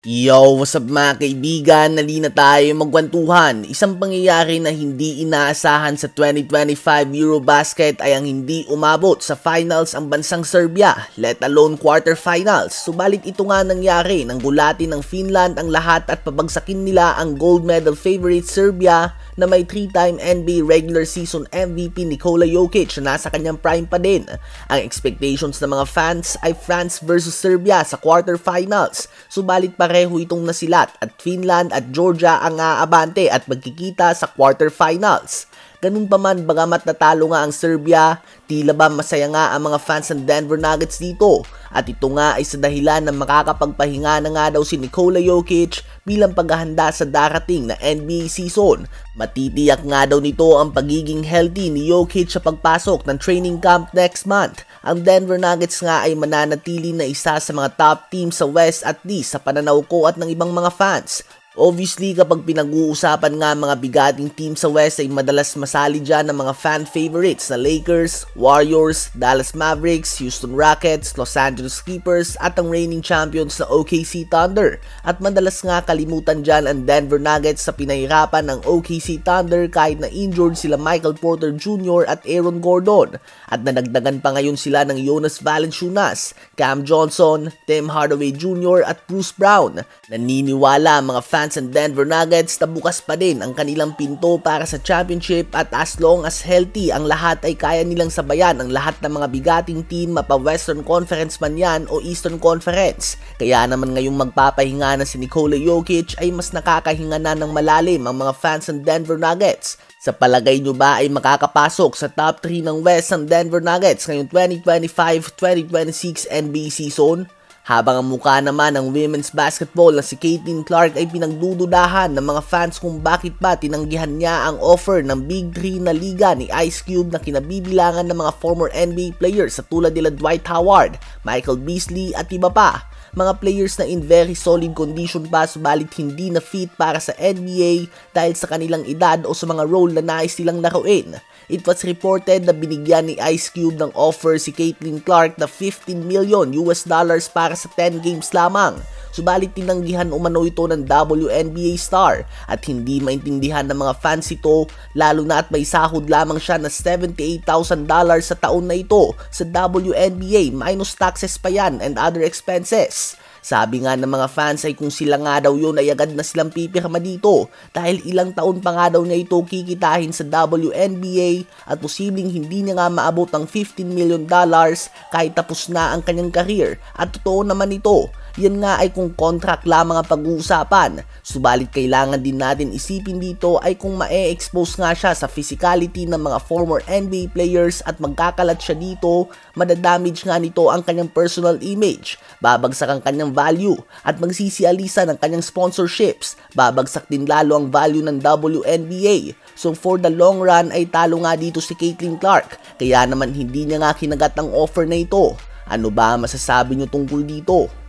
Yo, what's up mga kaibigan? Nali na tayo magkwentuhan. Isang pangyayari na hindi inaasahan sa 2025 Eurobasket ay ang hindi umabot sa finals ang bansang Serbia, let alone quarterfinals. Subalit ito nga nangyari nang gulatin ng Finland ang lahat at pabagsakin nila ang gold medal favorite Serbia na may 3-time NBA regular season MVP Nikola Jokic na nasa kanyang prime pa din. Ang expectations ng mga fans ay France versus Serbia sa quarterfinals. Subalit pareho itong nasilat at Finland at Georgia ang aabante at magkikita sa quarterfinals. Ganun pa man, bagamat natalo nga ang Serbia, tila ba masaya nga ang mga fans ng Denver Nuggets dito. At ito nga ay sa dahilan na makakapagpahinga na nga daw si Nikola Jokic bilang paghahanda sa darating na NBA season. Matitiyak nga daw nito ang pagiging healthy ni Jokic sa pagpasok ng training camp next month. Ang Denver Nuggets nga ay mananatili na isa sa mga top team sa West, at least sa pananaw ko at ng ibang mga fans. Obviously, kapag pinag-uusapan nga mga bigating team sa West ay madalas masali dyan ng mga fan favorites na Lakers, Warriors, Dallas Mavericks, Houston Rockets, Los Angeles Clippers at ang reigning champions na OKC Thunder. At madalas nga kalimutan dyan ang Denver Nuggets sa pinahirapan ng OKC Thunder kahit na injured sila Michael Porter Jr. at Aaron Gordon. At nadagdagan pa ngayon sila ng Jonas Valanciunas, Cam Johnson, Tim Hardaway Jr. at Bruce Brown. Naniniwala mga fans ng Denver Nuggets na bukas pa din ang kanilang pinto para sa championship, at as long as healthy ang lahat ay kaya nilang sabayan ang lahat ng mga bigating team, mapa Western Conference man yan o Eastern Conference. Kaya naman ngayong magpapahinga na si Nikola Jokic ay mas nakakahinga na ng malalim ang mga fans ng Denver Nuggets. Sa palagay nyo ba ay makakapasok sa top 3 ng West ang Denver Nuggets ngayong 2025-2026 NBA season? Habang ang mukha naman ng women's basketball na si Caitlin Clark ay pinagdududahan ng mga fans kung bakit ba tinanggihan niya ang offer ng Big 3 na liga ni Ice Cube na kinabibilangan ng mga former NBA players sa tulad nila Dwight Howard, Michael Beasley at iba pa. Mga players na in very solid condition pa, subalit hindi na fit para sa NBA dahil sa kanilang edad o sa mga role na nais silang laruin. It was reported na binigyan ni Ice Cube ng offer si Caitlin Clark na $15 million para sa 10 games lamang. Subalit tinanggihan umano ito ng WNBA star at hindi maintindihan ng mga fans ito, lalo na at may sahod lamang siya na $78,000 sa taon na ito sa WNBA minus taxes pa yan and other expenses. Sabi nga ng mga fans ay kung sila nga daw yun ay agad na silang pipirma dito dahil ilang taon pa nga daw niya ito kikitahin sa WNBA at posibleng hindi niya nga maabot ang $15 million kahit tapos na ang kanyang career. At totoo naman ito. Yan nga ay kung contract lamang ang pag-uusapan. Subalit kailangan din natin isipin dito ay kung ma-expose nga siya sa physicality ng mga former NBA players at magkakalat siya dito, madadamage nga nito ang kanyang personal image, babagsak ang kanyang value at magsisialisa ng kanyang sponsorships, babagsak din lalo ang value ng WNBA. So for the long run ay talo nga dito si Caitlin Clark, kaya naman hindi niya nga kinagat ang offer na ito. Ano ba masasabi niyo tungkol dito?